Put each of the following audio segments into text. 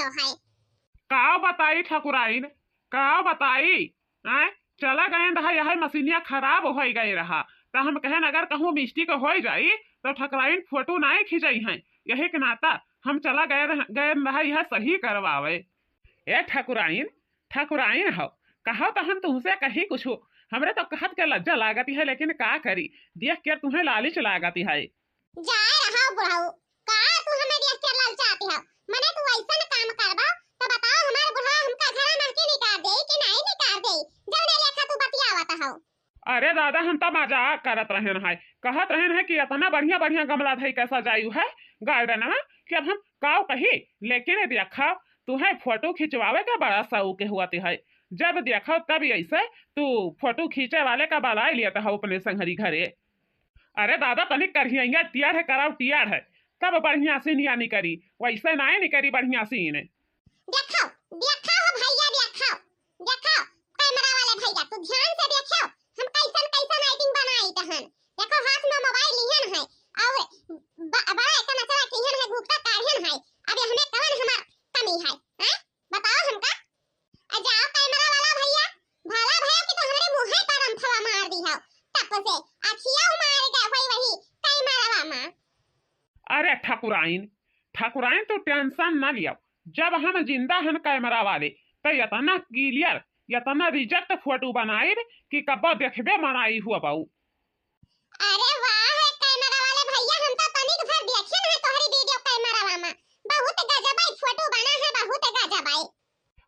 हो है। का बताई ठकुराइन, का बताई। आय चला गए रहा यह मशीनिया खराब हो गई रहा, तो हम कहन अगर कहूँ मिस्टेक हो जाई तो ठकुराइन फोटो नहीं खिंचाई है, यही के नाता हम चला गए रहा यह सही करवावे। ए ठकुराइन, ठकुराइन हो कहो तो हम तुमसे कही कुछ हमरे तो कहत के लज्जा लागती है, लेकिन का करी देख के तुम्हें लालच लागती है। जाए रहा बुढ़ाऊ, का तू हमें देख के ललचाती हो? मने तू ऐसा न काम करबा तो बताओ हमारे बुढ़वा हमका घर में के निकाल दे कि नहीं निकाल दे, जौने लेखा तू बतियावत हो। अरे दादा हम तो मजाक करत रहे है, कहत रहे है कि इतना बढ़िया बढ़िया गमला धई कैसा जायु है गार्डन में कि अब हम काव कही, लेकिन देखा तुम्हें फोटो खिंचवावे का बड़ा शौक हुआ है, जब देखो तब ऐसे तू फोटो खींचे वाले का बलाई लिया था अपने संगरी घरे। अरे दादा तनिक करिए टियर है कराव टियर है तब बढ़िया सीन या नहीं करी, वैसे ना नहीं करी बढ़िया सीन। देखो देखो हो भैया, देखो देखो कैमरा वाले भैया तू ध्यान से देखो हम कैसन कैसन लाइटिंग बनाई तहन। देखो हाथ में मोबाइल लिहन है और बड़ा एक नचरा किहन है घुकता काढ़न है। अब हमें कौन हमार कमी है हैं? बताओ हमका। आ जाओ कैमरा वाला भैया, भला भैया कि तो हमरे मुंह पर अंथवा मार दी हो तब से अखिया मार गए वही कैमरा में। अरे ठकुराइन, ठकुराइन तो टेंशन ना लिया, जब हम जिंदा हन कैमरा वाले तो इतना क्लियर इतना रिजेक्ट फोटो बनाए कि कब देखबे मनाई हुआ बाऊ। अरे वाह कैमरा वाले भैया, हम तो तनिक भर देखे न तोहरी वीडियो कैमरा में, बहुत गजब फोटो बना है, बहुत गजब है।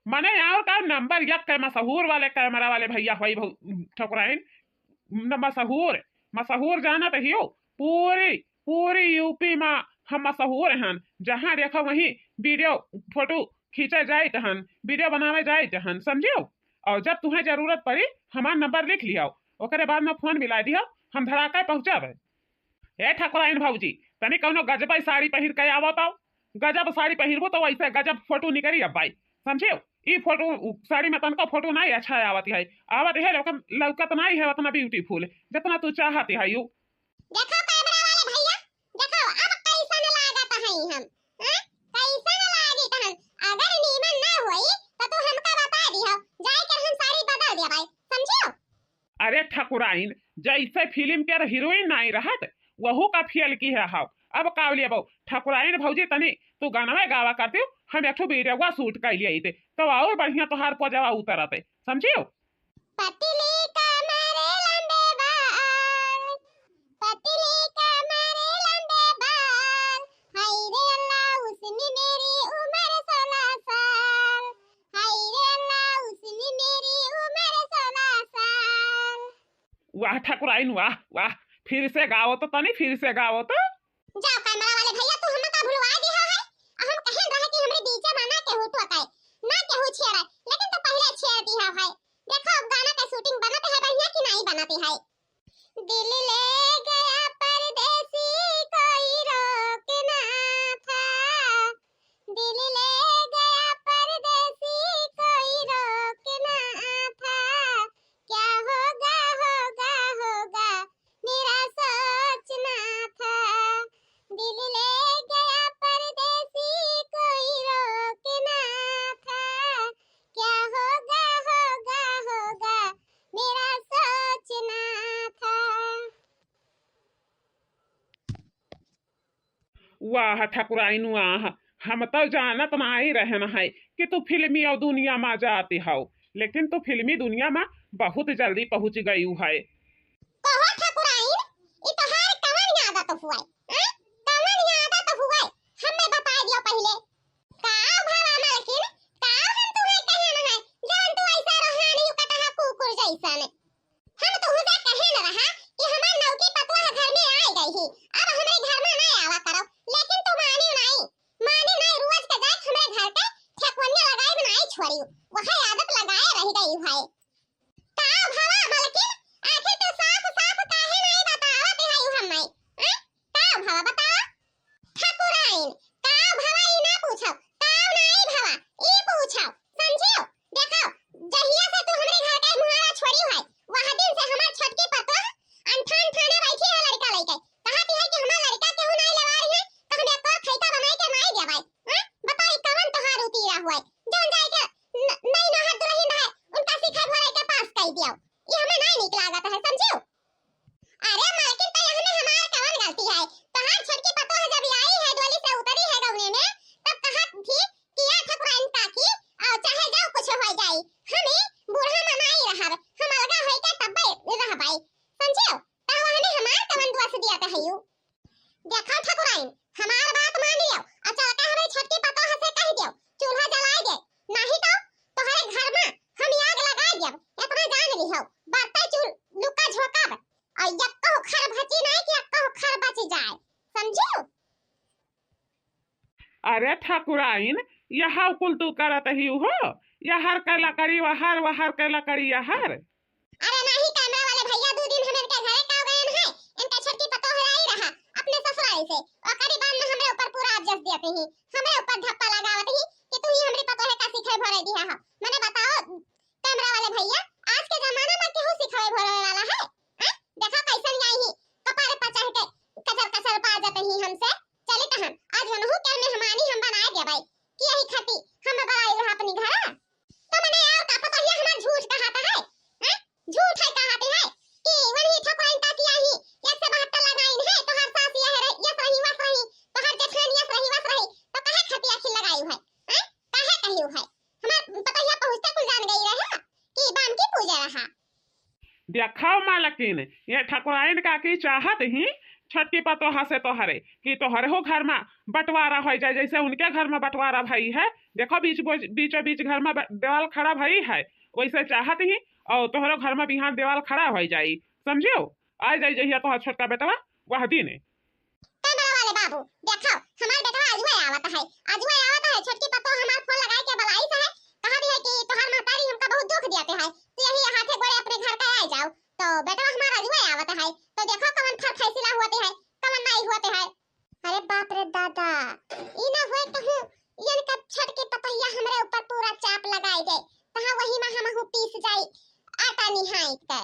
मने और का नंबर एक के मशहूर वाले कैमरा वाले भैया होई ठकुराइन, मशहूर मशहूर जाना तो हियो पूरी पूरी यूपी में हम मशहूर हैं, जहाँ देखो वहीं वीडियो फोटो खींचे जाए तहन वीडियो बनावे जाए तहन, समझियो। और जब तुम्हें जरूरत पड़ी हमारा नंबर लिख लिया, ओकरे बाद में फोन मिला दिया, हम धड़ाका पहुँचावे। ए ठकुराइन भौजी तनी कौनो गजब साड़ी पहिर के आवत आओ, गजब साड़ी पहिरबो तो वैसे गजब फोटो निकली अब भाई, समझियो। ई फोटो साड़ी में तनका फोटो नहीं अच्छा आवत है, लेकिन लौकत नहीं है उतना ब्यूटीफुल जितना तू चाहती है यू। देखो कैमरा वाले भैया, देखो अब कैसन लागत है हम हैं? कैसन लागी तहन? अगर नीमन ना होई तो तू हमका बता दियो, जाई के हम साड़ी बदल दे भाई, समझियो। अरे ठकुराइन जैसे फिल्म के हीरोइन नहीं रहत वहू का फेल की है हाउ, अब कावलिया बहु ठकुराइन भौजी तनी तू गाना गावा करते हो, हम एक वीडियो शूट कर लिए थे तो और बढ़िया तोहार पजवा उतरते, समझियो। पतली कमरे लंबे बाल, पतली कमरे लंबे बाल, हाय रे अल्लाह उसने मेरी उम्र 16 साल, हाय रे अल्लाह उसने मेरी उम्र 16 साल। वाह ठकुराइन वाह वाह, फिर से गाओ तो तनी, फिर से गाओ तो। जाओ कैमरा वाले भैया तू हमका भुलवा दिया है, हम कहन रहे कि हमरे बीचे में ना केहू तो आए ना केहू छेड़े, लेकिन तो पहले छेड़ दिया है। देखो अब गाना का शूटिंग बनत है बढ़िया कि नहीं बनती है। दिल ले गया परदेसी कोई रोक ना था, दिल ले गया परदेसी कोई रोक ना था, क्या होगा होगा होगा मेरा सोचना था, दिल ले गया परदेसी कोई रोक ना था, क्या होगा होगा होगा मेरा सोचना था। वाह ठकुराइन वाह, हम तो जानत नहीं रहन है कि तू फिल्मी और दुनिया में जाती हो, लेकिन तू फिल्मी दुनिया में बहुत जल्दी पहुंच गई है। कहो ठकुराइन, ई तोहार कवन आदत हुआ है? कवन आदत हुआ है? हमें बता दियो पहले। का भला मालकिन, का हम तुम्हें कहन है जौन तू ऐसा रोहानी कटहा कुकुर जैसन। हम तुहसे कहन रहा कि हमार नौकी पतवा घर में आ गई ही, अब हमरे घर में ना आवा करो, लेकिन तू मानी नहीं, मानी नहीं, रोज के जात हमरे घर के ठेकुनिया लगाई बनाई छोड़ी, वही आदत लगाए रह गई है। का भला मालकिन, आखिर तो साफ साफ काहे नहीं बतावत है हमें? का जस दिया था हयू। देखो ठकुराइन, हमार बात मान लियो और चल के हमारी छोटकी पतो हसे कह दियो चूल्हा जलाए दे, नहीं तो तोहरे घर में हम आग लगाए देब। इतना जान लिहो, बरते चूल लुका झोंकब और यक्को खर भची नहीं कि यक्को खर बच जाए, समझियो? अरे ठकुराइन, यह कुल तू करत ही हो, यहर के लकड़ी वहर के लकड़ी यहर। अरे नहीं, कैमरा वाले भैया 2 दिन हम इनके घरे का गए हैं, इनका छोटकी पतो हराई रहा अपने ससुराल से और करीबन में हमरे ऊपर पूरा अब्जस देते ही, हमरे ऊपर धप्पा लगावत ही कि तू ही हमरी पतो है का सिखाए भरे दिया है। मैंने बताओ कैमरा वाले भैया, आज के जमाने में केहू सिखाए भरे वाला है? हैं? देखो कैसन आई ही कपारे पर चढ़ के कचर पा जाते ही हमसे। चली कहन आज वनहु के मेहमानी हम बनाए दे भाई कि यही खाती हम बनाई रहा अपनी घर। तो मैंने यार का पतो ही हमार झूठ कहाता है, हैं? झूठ है कहाती है कि वही ठकुराइन का किया ही 172 लगाइन है तो हर सास यह रही वस रही तो हर जेठान वस रही तो कहे खतिया खिल लगाई है, हैं? कहे कहियो है हमार पतो ही पहुंचते कुल जान गई रहा कि बाम की पूजा रहा। देखो मालकिन, ये ठकुराइन का की चाहत ही छठी पतो हसे तोहरे कि तोहरे हो घर में बंटवारा हो जाए, जैसे उनके घर में बंटवारा भई है। देखो बीचों बीच घर में देवाल खड़ा भई है, वैसे चाहत ही और तोहरो घर में बिहान देवाल खड़ा हो जाई, समझियो? आ जाई जहिया तोहर छोटका बेटवा वह दिन। कैमरा वाले बाबू देखो, हमार बेटवा आज हुए आवत है छोटकी पतो हमार फोन लगाए के बलाई से है, कहा भी है कि तोहर महतारी हमका बहुत दुख दियाते है, तो यही हाथे गोड़े अपने घर का आ जाओ। तो बेटवा हमारा आज हुए आवत है, तो देखो कवन फैसला होते है कवन नहीं होते है। अरे बाप रे दादा, ई ना होए कहूं इनका छोटकी पतैया हमरे ऊपर पूरा चाप लगाई दे, तहां वही में हमहु पीस जाई आटा निहाई के।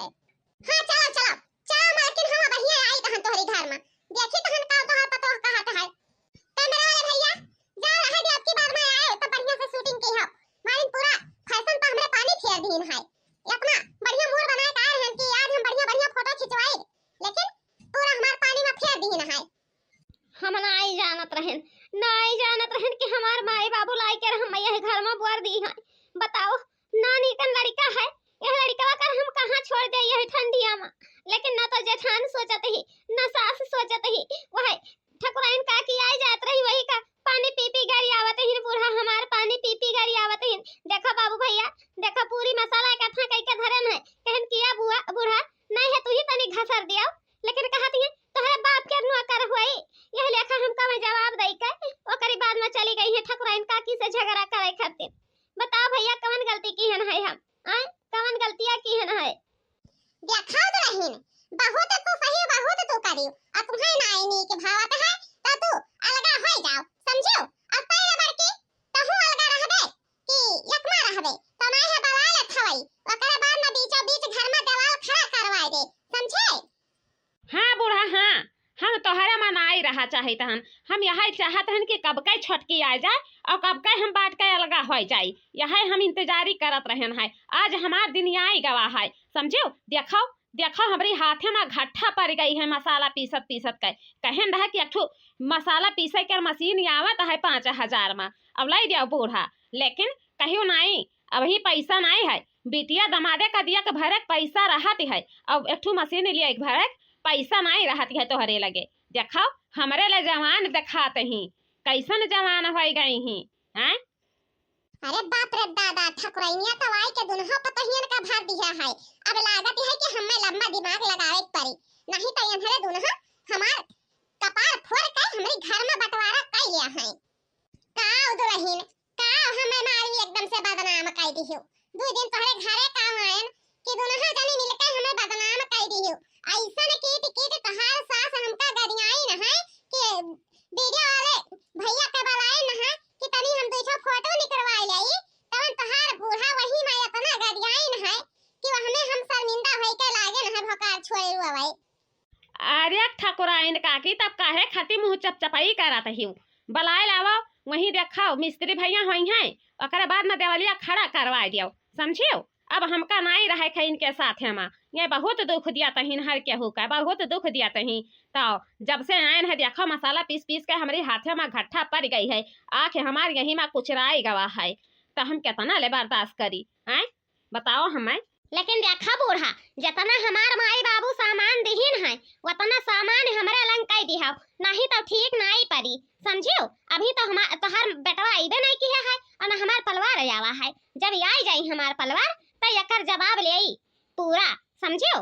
हां चलो मालकिन हम बहिया आई तहन तोहरी घर में देखी तहन का तोहर पतो कहत है। कैमरा वाले भैया जा रहा है, अब की बार में आए तो बढ़िया से शूटिंग की हो, मारिन पूरा फैशन पर हमरे पानी फेर दीन है। इतना बढ़िया मूड बनाए का है कि आज हम बढ़िया फोटो खिंचवाए, लेकिन पूरा हमार पानी में फेर दीन है। हम नहीं जानत रहन कि हमार माई बाबू लाई के हम यह घर में बुआर दी है। बताओ नानी कन लड़का है, यह लड़का कर हम कहां छोड़ दे यह ठंडिया में। लेकिन ना तो जेठान सोचत ही ना सास सोचत ही, वह ठकुराइन का की आई जात रही वही का पानी पी गाड़ी आवत ही, बूढ़ा हमार पानी पी गाड़ी आवत ही। देखो बाबू भैया, देखो पूरी मसाला का था कई के धरन है, कहन किया बुआ बूढ़ा नहीं है तू ही तनी घसर दिया, लेकिन कहती है तोहरे बाप के नौकर हुई। यह लेखा हमका में जवाब दई के ओकरी बाद में चली गई है ठकुराइन काकी से झगड़ा करे खातिर। बताओ भैया कवन गलती की है हम आए, कवन गलतियां की है? देखो तो रहीन बहुत तो सही बहुत तो करियो, अब तुम्हें नाइनी के भावत है तो तू अलगा हो जाओ, समझियो? अब पहले बड़की तहु अलगा रहबे कि यकमा रहबे तो नहीं है बवाल थवई, ओकरे बाद में बीचों बीच घर में देवाल खड़ा करवाए दे, समझे? हाँ बूढ़ा हाँ, हम तोहरा में नहीं रहा चाहत हन, हम यही चाहत हन कि कब के छोटकी आ जाए और कब के हम बांट के अलगा हो जाए, यही हम इंतजारी करत रहन है। आज हमार दिन आई गवाह है, समझो? देखो हमारी हाथे में घट्ठा पड़ गई है मसाला पीसत के, कहन रहा कि अठू मसाला पीसे के मशीन आवत है 5000 में, अब लाई दिया बूढ़ा, लेकिन कहियो नहीं अभी पैसा नहीं है, बिटिया दमादे का दिया के भरक पैसा रहती है, अब अठू मशीन लिया एक भरक पैसा नहीं रहती है तोहरे लगे। देखो हमारे ले जवान दिखाते ही कैसन जवान हो गई ही हैं। अरे बाप रे दादा, ठकुराइनिया तो आई के दुनहो पतहियन का भर दिया है, अब लागत है कि हमें लंबा दिमाग लगावे पड़ी, नहीं तो इन्हरे दुनहो हमार कपार फोड़ के हमारे घर में बंटवारा कर लिया है। का उदरहीन का हमें मारी एकदम से बदनाम कर दियो, 2 दिन पहले घरे काम आयन कि दुनहो जनी मिलके हमें बदनाम कर दियो, ऐसा ने कीट तहार सास हमका गरियाई न है कि वीडियो वाले भैया के बुलाए न है कि तनी हम 2 फोटो निकलवाई लाई, तवन तहार बूढ़ा वही में इतना गरियाई न है कि हमें हम शर्मिंदा होई के लागे न है भकार छोड़े रुआई। अरे ठकुराइन काकी तब काहे खाती मुंह चपचपाई करत हिउ, बलाए लावो वही देखो मिस्त्री भैया होई हैं, ओकरे बाद में देवलिया खड़ा करवा दियो, समझियो? अब हमका नहीं रहे खे इनके साथ में, ये बहुत दुख दिया तहीन हर केहू का बहुत दुख दिया तही। तो जब से आयन है देखो मसाला पीस के हमारे हाथे में घट्ठा पड़ गई है, आके हमारे यही में कुछ राय गवा है, तो हम कितना ले बर्दाश्त करी हैं? बताओ हमें। लेकिन देखा बूढ़ा जितना हमार माई बाबू सामान दिहिन है उतना सामान हम दिया, नहीं तो ठीक नहीं पड़ी, समझियो। अभी तो हमार तोहर बेटवा आइबे नहीं किया है और ना हमार परिवार आवा है। जब आई जाई हमार परिवार तो एकर जवाब ले आई पूरा, समझियो।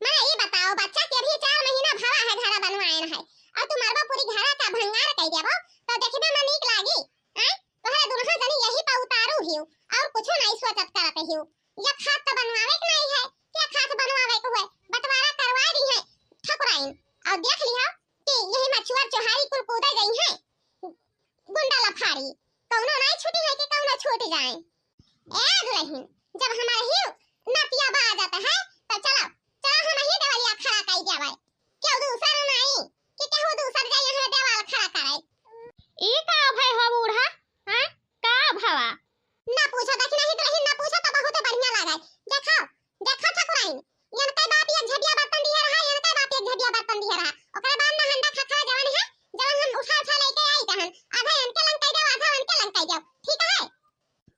मैं ये बताओ बच्चा के अभी 4 महीना भरा है घर बनवाए है और तू मरबा पूरी घर का भंगार कह देबो तो देखबे में नीक लागी। हैं तोहरे दुल्हा जनी यही पे उतारू हियो और कुछ नहीं सोचत करत हियो। ये खात तो बनवावे के नहीं है, क्या खात बनवावे को है, बंटवारा करवा दी है ठकुराइन। और देख लिया कि यही मछुआर चोहारी कुल कूदे गई है गुंडा लफारी, कौनो नहीं छूटी है कि कौनो छूट जाए। ए दुल्हन जब हमारे हियो नतिया बा जाता है तो चलो चलो हम ही देवलिया खड़ा कई देवे, क्यों दूसरा नहीं कि केहू दूसर जाए हमें देवाल खड़ा करे। ई का भय हो बूढ़ा, हैं का भवा ना पूछो दक्षिण ही दुल्हन ना पूछो तो बहुत बढ़िया लागे। देखो देखो ठकुराइन यनके बाप एक झबिया बर्तन दिए रहा, यनके बाप एक झबिया बर्तन दिए रहा, ओकरे बाद ना हंडा खखा जवन है जवन हम उठा उठा लेके आई तहन आधा इनके लंग कई देव आधा उनके लंग कई देव, ठीक है।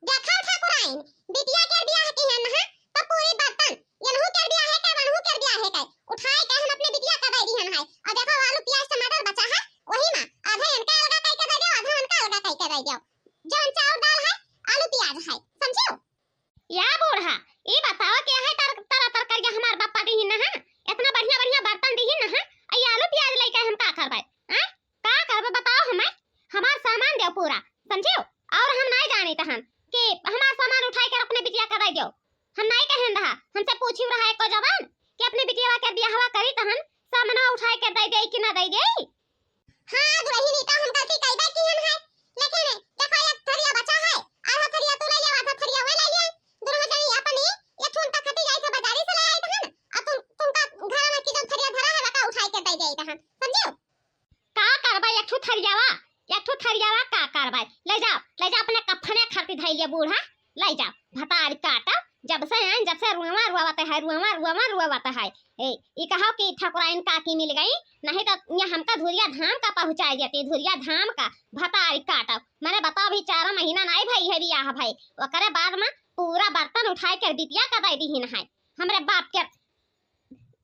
देखो ठकुराइन बिटिया के बियाह की है ना तो पूरी बर्तन यनहु के बियाह है के वनहु के बियाह है के उठाए के हम अपने बिटिया का दे दिहन है। और देखो आलू प्याज टमाटर बचा है वही में आधा इनका अलगा कई के दे दो आधा उनका अलगा कई के दे दो, जवन चावल दाल है आलू प्याज है, समझियो। या बूढ़ा ई बताओ कि है तरह तरह हमार बापा दी न है, इतना बढ़िया बढ़िया बर्तन दी न है, आई आलू प्याज लेके हम का करबै, हैं का करबै बताओ हमें। हमार सामान दे पूरा, समझियो। और हम नहीं जानी तहन कि हमार सामान उठाई के अपने बिटिया का दे दो, हम नहीं कहन रहा, हमसे पूछी रहा एको जवान कि अपने बिटिया के बियाहवा करी तहन सामान उठाई के दे दे कि ना दे दे। हां दुल्हन तो हम गलती कईबे किहन है, लेकिन देखो एक थरिया बचा है आधा थरिया तू ले ले आधा थरिया वो ले ले, दोनों जनी अपनी ये ठून तक खटी जाई से बाजारी से ले आई तहन और तुमका घर में की जो थरिया धरा है बका उठाई के दे दे तहन, समझियो। का करबै एक ठू थरियावा का करबै, ले जा अपने कफने खाती धइले बूढ़ा, ले जा भतार काटा। जब से रुआ रुआवत है ई कहो कि ठकुराइन काकी मिल गई, नहीं तो यहाँ हमका धुरिया धाम का पहुंचाई देती, धुरिया धाम का भतार काटा। मैंने बताओ भी 4 महीना नहीं भई है बियाह भाई, ओकरे बाद में पूरा बर्तन उठाए के बिटिया का दे दी है, हमरे बाप के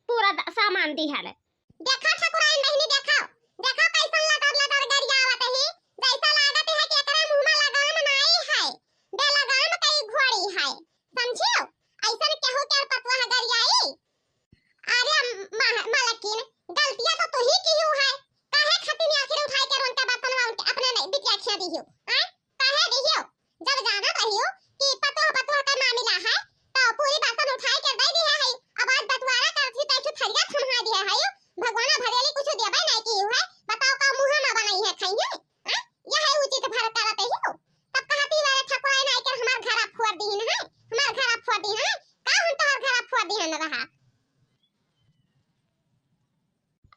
पूरा सामान दी है। देखो ठकुराइन बहनी देखो देखो कैसन लटर गरिया आवत है, जैसा लागत है कि एकरा मुंह में लगाम नहीं है, बे लगाम कई घोड़ी है, समझियो। ऐसन केहू के पतवा गरियाई। अरे मालकिन गलतियां तो तू ही की है, काहे खातिर में आखिर उठाई के उनके बर्तन उनके अपने नहीं बिटिया खिया दी हो, हैं काहे दियो। जब जाना रहियो कि पतवा का मामला है तो पूरी बर्तन उठाई के दे दी है, अब आज बंटवारा करथी तो थरिया थमा दिया है, भगवान भरेली कुछ देबे नहीं की है, बताओ का मुंह में बनाई है खाई है, हैं यह उचित भर करत ही हो। तब कहती वाले ठकुराइन आई कर हमार घर फोड़ दीन है, हमार घर फोड़ दीन है, का हम तोहर घर फोड़ दीन रहा।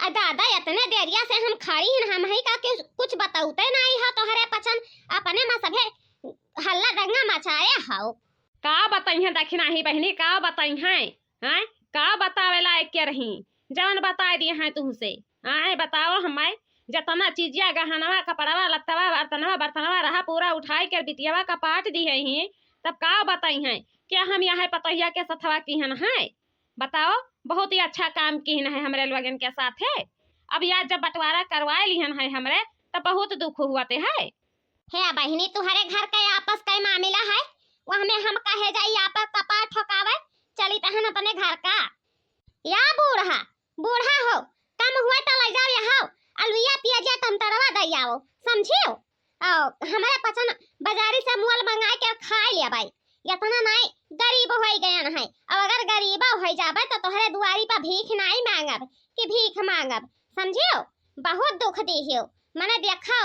दादा इतने देरिया से हम खड़ी हैं, हम ही का कुछ बताउते नहीं है तोहरे पचन, अपने में सभे हल्ला दंगा मचाए हाओ। का बताई है दक्षिणा ही बहनी, का बताई हैं का बतावेला एक के रही जवन बता दिए हैं तुमसे, आए बताओ हमें जतना चीजिया गहनवा कपड़वा लत्तवा बर्तनवा रहा पूरा उठाई कर बिटियावा का पाट दी है, तब का बताई हैं क्या हम यहाँ पतैया के सथवा की है, बताओ। बहुत ही अच्छा काम की है हमरे लोगन के साथ है। अब यार जब बंटवारा करवाए लिहन है हमरे तब बहुत दुख हुआ ते है। हे बहनी तुम्हारे घर का आपस का मामला है, वह में हम कहे जाई आपस कपार ठोकावे, चली तहन अपने घर का। या बूढ़ा हो कम हुआ तो ले जाओ यहाँ अलुया पियाजा टमटरवा दे आओ, समझियो। और हमारे पचन बाजारी से मोल मंगा के खा लिया भाई, इतना नहीं गरीब हो गए है। अब अगर गरीबा हो जाबे तो तोहरे दुआरी पर भीख नहीं मांगब कि भीख मांगब, समझियो। बहुत दुख दिहियो, मैंने देखा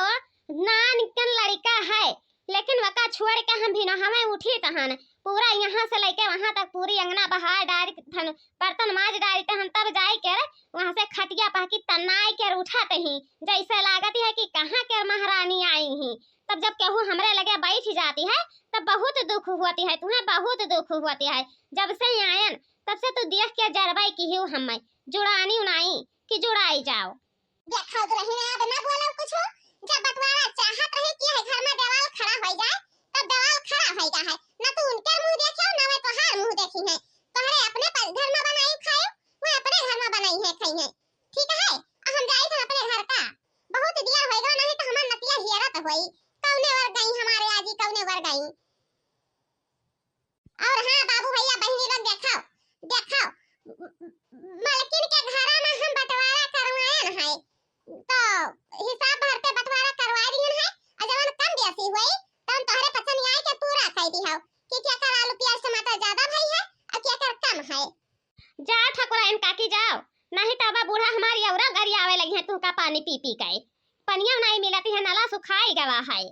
नान कन लड़का है लेकिन वका छोड़ के हम भी नहावे उठी तहन पूरा यहाँ से लेके वहाँ तक पूरी अंगना बहार डारी बर्तन माज डारी तहन तब जाए के वहाँ से खटिया पाकी तनाई के उठाते ही जैसे लागत है कि कहाँ के महारानी आई ही। तब जब केहू हमरे लगे बैठ जाती है तब बहुत दुख होती है, तुम्हें बहुत दुख होती है। जब से आयन तब से तो देख के जरबाई की हूँ हमें जुड़ानी उनाई कि जुड़ाई जाओ। देखो तो रही अब ना बोलो कुछ, जब बंटवारा चाहत रही कि घर में देवाल खड़ा हो जाए तब देवाल खड़ा हो जाए है, ना तो उनके मुंह देखियो ना मैं तोहार मुंह देखी है। तोहरे अपने घर में बनाई खाओ, मैं अपने घर में बनाई है खाई है, ठीक है। हम जाई थे अपने बहुत दिया होएगा नहीं तो हमार नतिया हियरत होई कौने वर गई हमारे आजी कौने वर गई। और हां बाबू भैया बहनी लोग देखो देखो मालकिन के घरा में हम बंटवारा करवाए है तो हिसाब भर के बंटवारा करवा दिए है और जवन कम बेसी हुई तो हम तोहरे पसंद आए के पूरा कह दी हो कि क्या कर आलू प्याज टमाटर ज्यादा भाई है और क्या कर कम है। जा ठकुराइन काकी जाओ, नहीं तो अब बूढ़ा हमारी औरा गरी आवे लगी है तुमका पानी पी पी के। पनिया नहीं मिलती है, नाला सुखाई गवा है।